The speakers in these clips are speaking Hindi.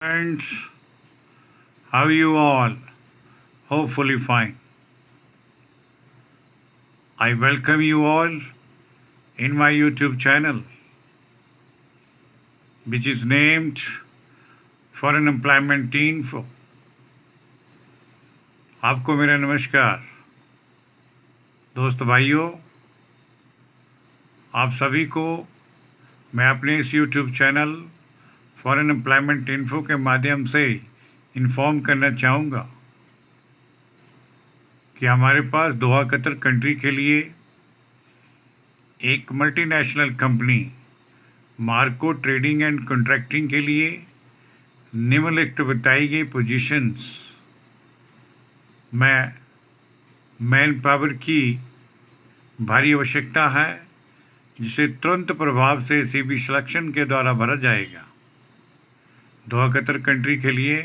Friends, how you all? Hopefully fine. I welcome you all in my YouTube channel, which is named Foreign Employment Info. आपको मेरा नमस्कार। दोस्त भाइयों, आप सभी को मैं अपने इस YouTube channel foreign employment info के माध्यम से इन्फॉर्म करना चाहूँगा कि हमारे पास दोहा कतर कंट्री के लिए एक multinational company Marco trading and contracting के लिए निम्नलिखित बताई गई पोजीशंस में मैन पावर की भारी आवश्यकता है, जिसे तुरंत प्रभाव से सीबी सिलेक्शन के द्वारा भरा जाएगा। दोहा कतर कंट्री के लिए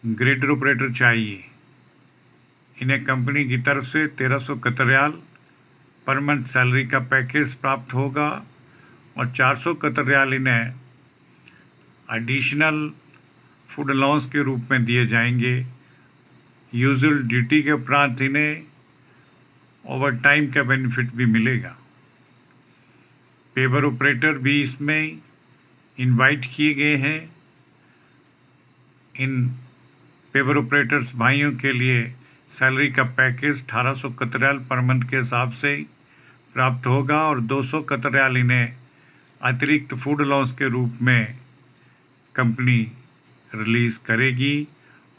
ग्रेडर ऑपरेटर चाहिए। इन्हें कंपनी की तरफ से 1300 Qatar riyal per month salary का पैकेज प्राप्त होगा और 400 कतर रियाल इन्हें एडिशनल फूड अलाउंस के रूप में दिए जाएंगे। यूजुअल ड्यूटी के उपरांत इन्हें ओवर टाइम का बेनिफिट भी मिलेगा। पेपर ऑपरेटर भी इसमें इनवाइट किए गए हैं। इन पेपर ऑपरेटर्स भाइयों के लिए सैलरी का package 1800 Qatar riyal per month के हिसाब से प्राप्त होगा और 200 कतर रियाल इन्हें अतिरिक्त फूड अलाउंस के रूप में कंपनी रिलीज़ करेगी।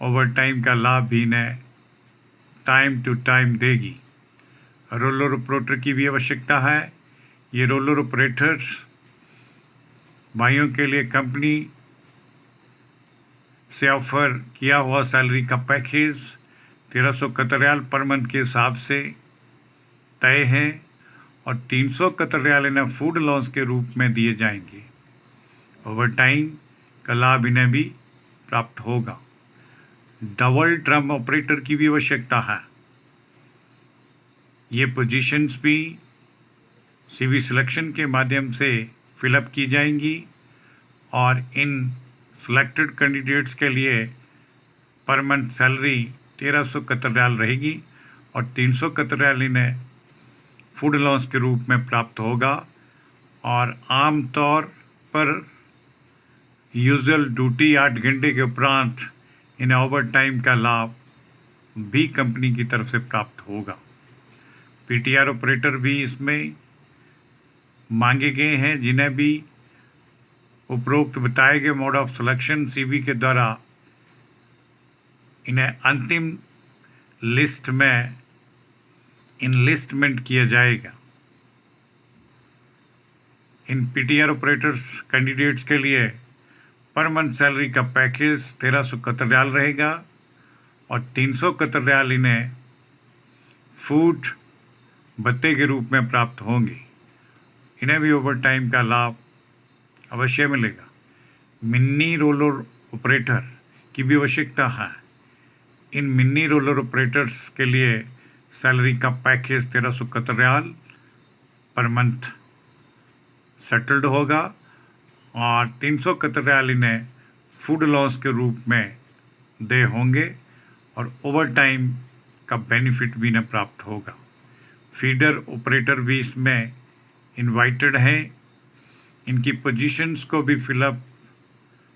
ओवर टाइम का लाभ भी इन्हें टाइम टू टाइम देगी। रोलर ऑपरेटर की भी आवश्यकता है। ये रोलर ऑपरेटर्स भाइयों के लिए कंपनी से ऑफर किया हुआ सैलरी का package 1300 Qatar riyal per month के हिसाब से तय है और 300 कतर रियाल इन्हें फूड अलाउंस के रूप में दिए जाएंगे। ओवर टाइम का लाभ इन्हें भी प्राप्त होगा। डबल ड्रम ऑपरेटर की भी आवश्यकता है। ये पोजीशंस भी सीवी सिलेक्शन के माध्यम से फिलअप की जाएंगी और इन सिलेक्टेड कैंडिडेट्स के लिए per month salary 1300 Qatar riyal रहेगी और 300 कतर रियाल इन्हें फूड अलाउंस के रूप में प्राप्त होगा और आम तौर पर यूजुअल ड्यूटी 8 घंटे के उपरांत इन्हें ओवर टाइम का लाभ भी कंपनी की तरफ से प्राप्त होगा। पीटीआर ऑपरेटर भी इसमें मांगे गए हैं, जिन्हें भी उपरोक्त बताए गए मोड ऑफ सिलेक्शन सीबी के द्वारा इन्हें अंतिम लिस्ट में इनलिस्टमेंट किया जाएगा। इन पीटीआर ऑपरेटर्स कैंडिडेट्स के लिए पर मंथ सैलरी का पैकेज 1300 कतर रियाल रहेगा और 300 कतर रियाल इन्हें फूड भत्ते के रूप में प्राप्त होंगे। इन्हें भी ओवर टाइम का लाभ अवश्य मिलेगा। मिनी रोलर ऑपरेटर की भी आवश्यकता है। इन मिनी रोलर ऑपरेटर्स के लिए सैलरी का package 1300 Qatar riyal per month settled होगा और 300 कतर रियाल इन्हें फूड अलाउंस के रूप में दे होंगे और ओवर टाइम का बेनिफिट भी इन्हें प्राप्त होगा। फीडर ऑपरेटर भी इसमें इनवाइटेड हैं। इनकी पोजीशंस को भी फिलअप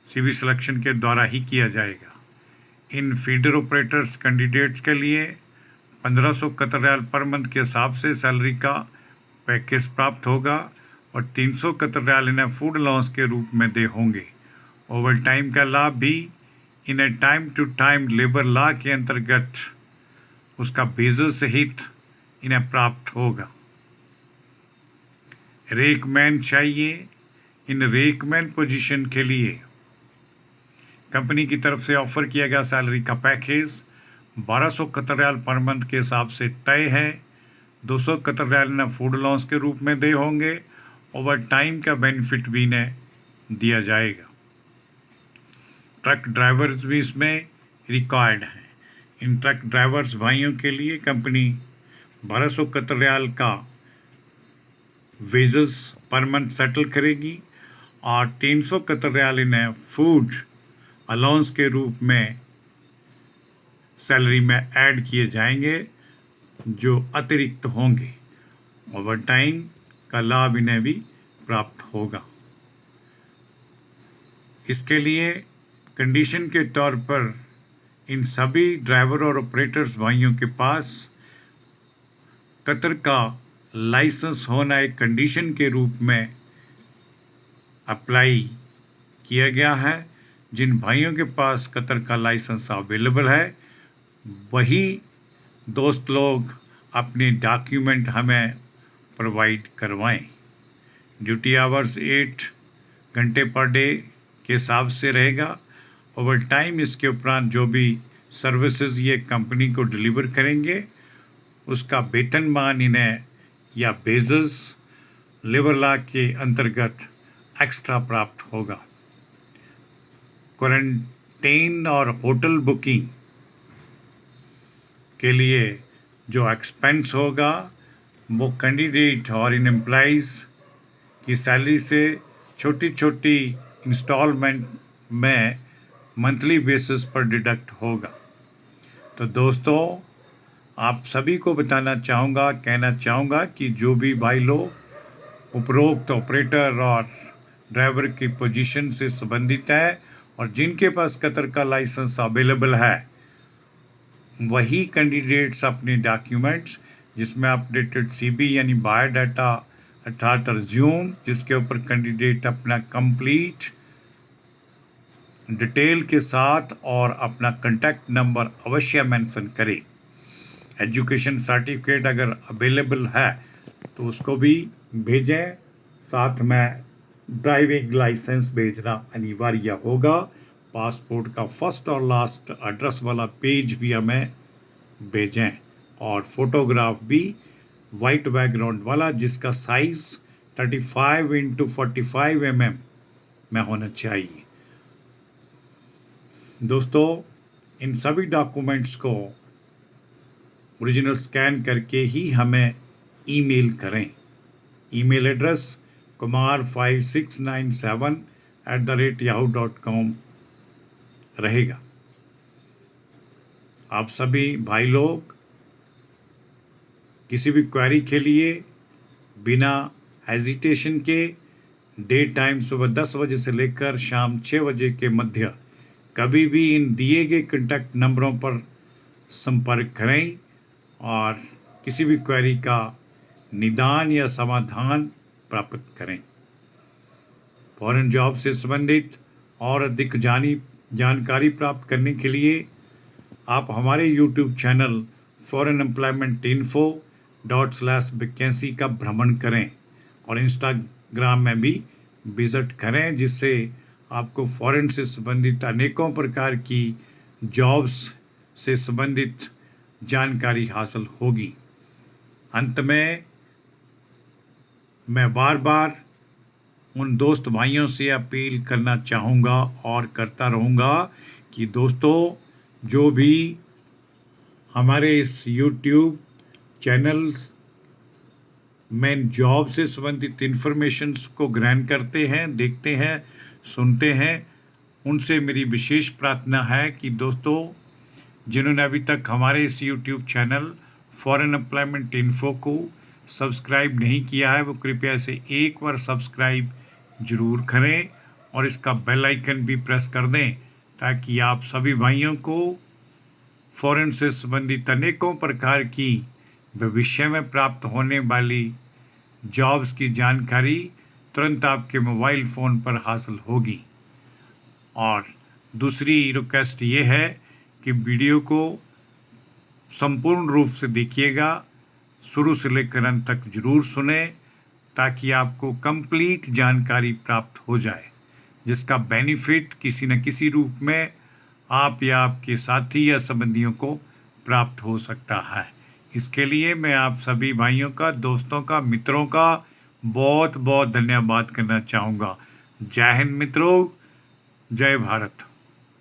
सीवी सिलेक्शन के द्वारा ही किया जाएगा। इन फीडर ऑपरेटर्स कैंडिडेट्स के लिए 1500 कतर रियाल पर मंथ के हिसाब से सैलरी का पैकेज प्राप्त होगा और 300 कतर रियाल इन्हें फूड अलाउंस के रूप में दे होंगे। ओवर टाइम का लाभ भी इन्हें time to time labour law के अंतर्गत उसका बेसिस सहित इन्हें प्राप्त होगा। रेकमैन चाहिए। इन रेकमैन पोजीशन के लिए कंपनी की तरफ से ऑफर किया गया सैलरी का package 1200 Qatar riyal per month के हिसाब से तय है। 200 कतर रियाल इन्हें फूड अलाउंस के रूप में दे होंगे। ओवर टाइम का बेनिफिट भी इन्हें दिया जाएगा। ट्रक ड्राइवर्स भी इसमें रिक्वायर्ड हैं। इन ट्रक ड्राइवर्स भाइयों के लिए कंपनी 1200 कतर रियाल का वेजेस पर मंथ सेटल करेगी और 300 कतर रियाल इन्हें फूड अलाउंस के रूप में सैलरी में ऐड किए जाएंगे, जो अतिरिक्त होंगे। ओवर टाइम का लाभ इन्हें भी प्राप्त होगा। इसके लिए कंडीशन के तौर पर इन सभी ड्राइवर और ऑपरेटर्स भाइयों के पास कतर का लाइसेंस होना एक कंडीशन के रूप में अप्लाई किया गया है। जिन भाइयों के पास कतर का लाइसेंस अवेलेबल है, वही दोस्त लोग अपने डॉक्यूमेंट हमें प्रोवाइड करवाएं। ड्यूटी आवर्स 8 घंटे पर डे के हिसाब से रहेगा। ओवर टाइम इसके उपरांत जो भी सर्विसेज ये कंपनी को डिलीवर करेंगे, उसका वेतनमान इन्हें या बेसिस लेबर लॉ के अंतर्गत एक्स्ट्रा प्राप्त होगा। क्वारंटाइन और होटल बुकिंग के लिए जो एक्सपेंस होगा, वो कैंडिडेट और इन एम्प्लॉइज़ की सैलरी से छोटी छोटी इंस्टॉलमेंट में मंथली बेसिस पर डिडक्ट होगा। तो दोस्तों, आप सभी को कहना चाहूँगा कि जो भी भाई लोग उपरोक्त ऑपरेटर और ड्राइवर की पोजीशन से संबंधित है और जिनके पास कतर का लाइसेंस अवेलेबल है, वही कैंडिडेट्स अपने डॉक्यूमेंट्स, जिसमें अपडेटेड सीबी यानी बायोडाटा अर्थात रिज्यूम, जिसके ऊपर कैंडिडेट अपना कंप्लीट डिटेल के साथ और अपना कॉन्टैक्ट नंबर अवश्य मेंशन करे। एजुकेशन सर्टिफिकेट अगर अवेलेबल है तो उसको भी भेजें, साथ में ड्राइविंग लाइसेंस भेजना अनिवार्य होगा। पासपोर्ट का फर्स्ट और लास्ट एड्रेस वाला पेज भी हमें भेजें और फोटोग्राफ भी वाइट बैकग्राउंड वाला, जिसका साइज़ 35x45 mm में होना चाहिए। दोस्तों, इन सभी डॉक्यूमेंट्स को ओरिजिनल स्कैन करके ही हमें ईमेल करें। ईमेल एड्रेस kumar5697@yahoo.com रहेगा। आप सभी भाई लोग किसी भी क्वेरी के लिए बिना हेजिटेशन के डे टाइम सुबह 10 बजे से लेकर शाम 6 बजे के मध्य कभी भी इन दिए गए कॉन्टैक्ट नंबरों पर संपर्क करें और किसी भी क्वेरी का निदान या समाधान प्राप्त करें। फॉरेन जॉब से संबंधित और अधिक जानकारी प्राप्त करने के लिए आप हमारे यूट्यूब चैनल फॉरेन एम्प्लॉयमेंट info./वैकेंसी का भ्रमण करें और इंस्टाग्राम में भी विजिट करें, जिससे आपको फॉरेन से संबंधित अनेकों प्रकार की जॉब्स से संबंधित जानकारी हासिल होगी। अंत में मैं बार बार उन दोस्त भाइयों से अपील करना चाहूँगा और करता रहूँगा कि दोस्तों, जो भी हमारे इस यूट्यूब चैनल्स में जॉब से संबंधित इन्फॉर्मेशंस को ग्रहण करते हैं, देखते हैं, सुनते हैं, उनसे मेरी विशेष प्रार्थना है कि दोस्तों, जिन्होंने अभी तक हमारे इस YouTube channel foreign employment info को सब्सक्राइब नहीं किया है, वो कृपया से एक बार सब्सक्राइब ज़रूर करें और इसका बेल आइकन भी प्रेस कर दें, ताकि आप सभी भाइयों को फॉरेन से संबंधित अनेकों प्रकार की भविष्य में प्राप्त होने वाली जॉब्स की जानकारी तुरंत आपके मोबाइल फ़ोन पर हासिल होगी। और दूसरी रिक्वेस्ट ये है कि वीडियो को संपूर्ण रूप से देखिएगा, शुरू से लेकर अंत तक जरूर सुने, ताकि आपको कंप्लीट जानकारी प्राप्त हो जाए, जिसका बेनिफिट किसी न किसी रूप में आप या आपके साथी या संबंधियों को प्राप्त हो सकता है। इसके लिए मैं आप सभी भाइयों का, दोस्तों का, मित्रों का बहुत बहुत धन्यवाद करना चाहूँगा। जय हिंद मित्रों, जय भारत।